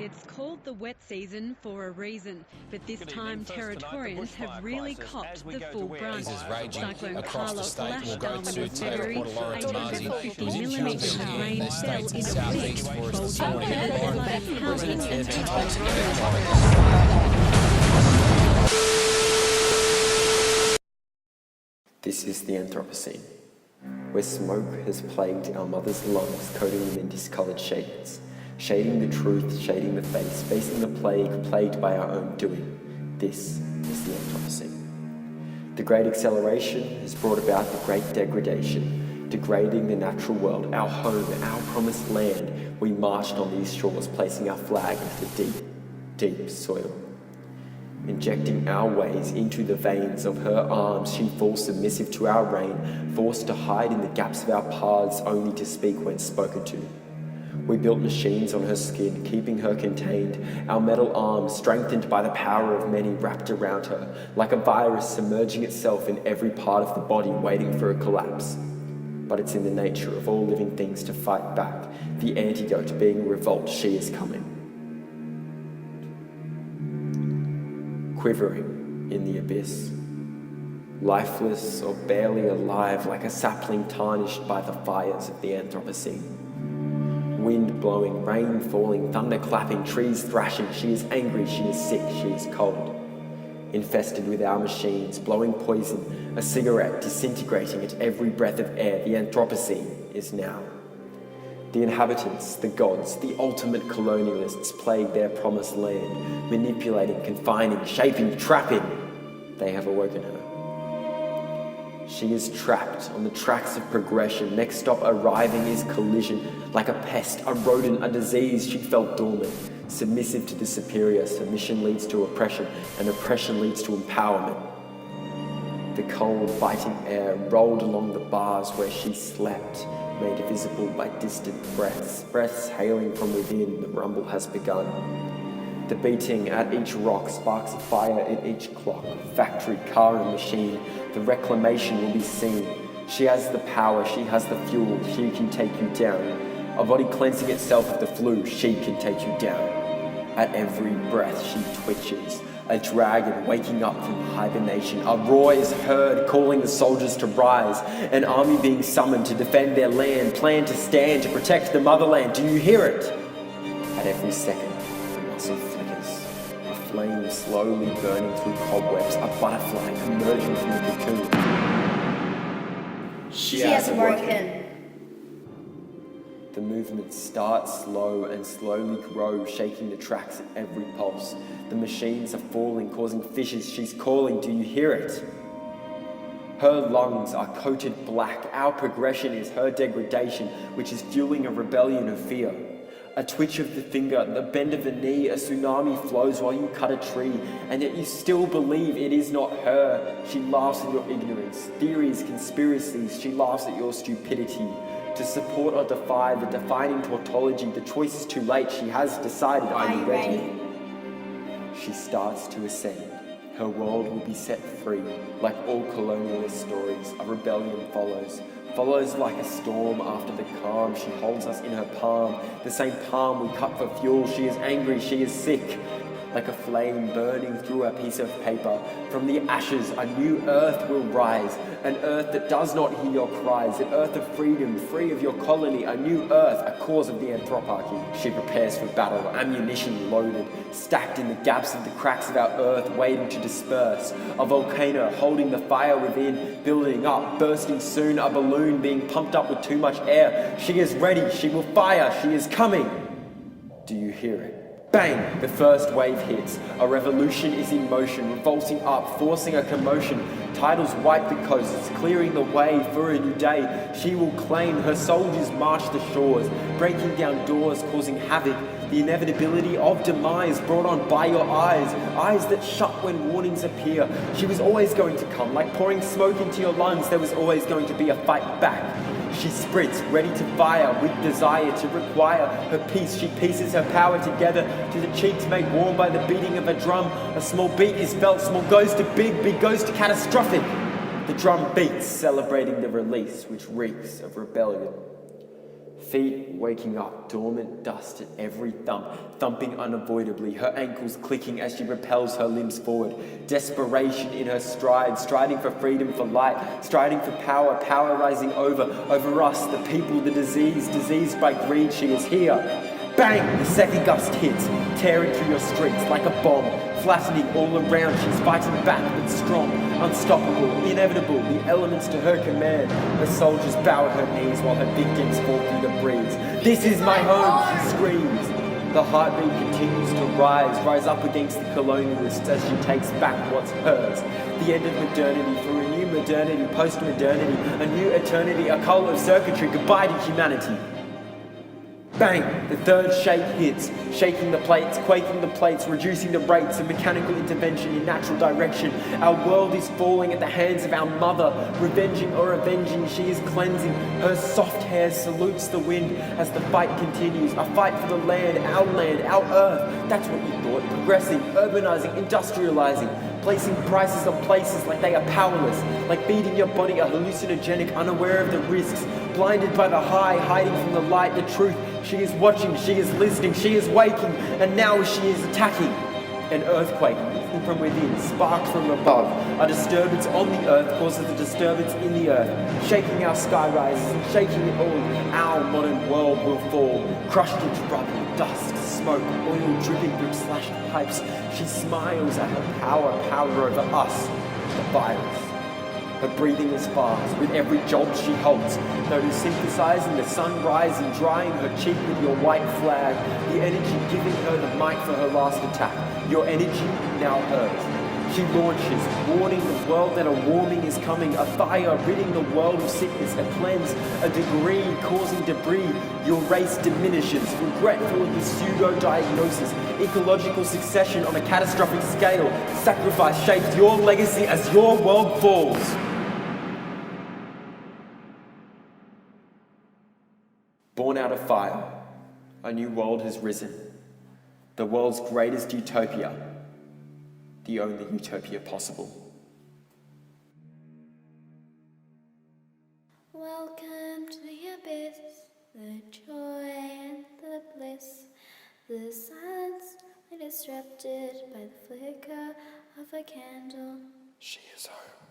It's called the wet season for a reason, but this time Territorians have really copped the full brunt. Cyclone across the Carlos state will lashed go Darwin to in February, 850 millimetres of rain fell in a week, bulging flooding housing and This is the Anthropocene, where smoke has plagued our mother's lungs, coating them in discoloured shades, shading the truth, shading the face, facing the plague, plagued by our own doing. This is the Anthropocene. The great acceleration has brought about the great degradation, degrading the natural world, our home, our promised land. We marched on these shores, placing our flag into the deep, deep soil. Injecting our ways into the veins of her arms, she falls submissive to our reign, forced to hide in the gaps of our paths, only to speak when spoken to. We built machines on her skin, keeping her contained, our metal arms strengthened by the power of many wrapped around her, like a virus submerging itself in every part of the body, waiting for a collapse. But it's in the nature of all living things to fight back, the antidote being a revolt. She is coming. Quivering in the abyss, lifeless or barely alive, like a sapling tarnished by the fires of the Anthropocene. Wind blowing, rain falling, thunder clapping, trees thrashing. She is angry, she is sick, she is cold. Infested with our machines, blowing poison, a cigarette disintegrating at every breath of air. The Anthropocene is now. The inhabitants, the gods, the ultimate colonialists plague their promised land, manipulating, confining, shaping, trapping. They have awoken her. She is trapped on the tracks of progression. Next stop arriving is collision. Like a pest, a rodent, a disease, she felt dormant. Submissive to the superior, submission leads to oppression, and oppression leads to empowerment. The cold, biting air rolled along the bars where she slept, made visible by distant breaths, breaths hailing from within. The rumble has begun. The beating at each rock sparks a fire in each clock. Factory, car and machine, the reclamation will be seen. She has the power, she has the fuel, she can take you down. A body cleansing itself of the flu, she can take you down. At every breath she twitches, a dragon waking up from hibernation. A roar is heard, calling the soldiers to rise. An army being summoned to defend their land, plan to stand to protect the motherland. Do you hear it? At every second, the muscle flickers. A flame slowly burning through cobwebs, a butterfly emerging from the cocoon. She has awoken. The movements start slow and slowly grow, shaking the tracks at every pulse. The machines are falling, causing fissures. She's calling, do you hear it? Her lungs are coated black. Our progression is her degradation, which is fueling a rebellion of fear. A twitch of the finger, the bend of the knee, a tsunami flows while you cut a tree, and yet you still believe it is not her. She laughs at your ignorance, theories, conspiracies. She laughs at your stupidity. To support or defy the defining tautology, the choice is too late. She has decided. Are you ready? She starts to ascend. Her world will be set free. Like all colonialist stories, a rebellion follows. Follows like a storm after the calm. She holds us in her palm, the same palm we cut for fuel. She is angry, she is sick. Like a flame burning through a piece of paper. From the ashes, a new earth will rise. An earth that does not hear your cries. An earth of freedom, free of your colony. A new earth, a cause of the Anthroparchy. She prepares for battle, ammunition loaded, stacked in the gaps of the cracks of our earth, waiting to disperse. A volcano holding the fire within, building up, bursting soon. A balloon being pumped up with too much air. She is ready, she will fire, she is coming. Do you hear it? Bang! The first wave hits. A revolution is in motion, revolting up, forcing a commotion. Titles wipe the coasts, clearing the way for a new day. She will claim, her soldiers march the shores, breaking down doors, causing havoc. The inevitability of demise brought on by your eyes, eyes that shut when warnings appear. She was always going to come, like pouring smoke into your lungs. There was always going to be a fight back. She sprints, ready to fire, with desire to require her peace. She pieces her power together to the cheeks made warm by the beating of a drum. A small beat is felt, small goes to big, big goes to catastrophic. The drum beats, celebrating the release which reeks of rebellion. Feet waking up, dormant dust at every thump, thumping unavoidably, her ankles clicking as she propels her limbs forward. Desperation in her stride, striding for freedom, for light, striding for power, power rising over us, the people, the diseased by greed. She is here. Bang! The second gust hits, tearing through your streets like a bomb, flattening all around. She's fighting back, but strong, unstoppable, inevitable, the elements to her command. Her soldiers bow at her knees while her victims fall through the breeze. This is my home, she screams. The heartbeat continues to rise up against the colonialists as she takes back what's hers. The end of modernity for a new modernity, post-modernity, a new eternity, a cult of circuitry, goodbye to humanity. Bang! The third shake hits, shaking the plates, quaking the plates, reducing the rates of mechanical intervention in natural direction. Our world is falling at the hands of our mother, revenging or avenging. She is cleansing. Her soft hair salutes the wind as the fight continues. A fight for the land, our earth. That's what you thought. Progressing, urbanizing, industrializing, placing prices on places like they are powerless, like feeding your body a hallucinogenic, unaware of the risks, blinded by the high, hiding from the light, the truth. She is watching, she is listening, she is waking, and now she is attacking. An earthquake from within, sparked from above. A disturbance on the earth causes a disturbance in the earth, shaking our sky rises and shaking it all. Our modern world will fall, crushed into rubble, dust, smoke, oil dripping through slashed pipes. She smiles at her power over us, the virus. Her breathing is fast, with every jolt she holds. Notice synthesizing the sun rising, drying her cheek with your white flag. The energy giving her the might for her last attack. Your energy, now hers. She launches, warning the world that a warming is coming, a fire ridding the world of sickness, a cleanse, a degree causing debris. Your race diminishes, regretful of the pseudo-diagnosis, ecological succession on a catastrophic scale. Sacrifice shapes your legacy as your world falls. Born out of fire, a new world has risen. The world's greatest utopia, the only utopia possible. Welcome to the abyss, the joy and the bliss. The silence is disrupted by the flicker of a candle. She is home.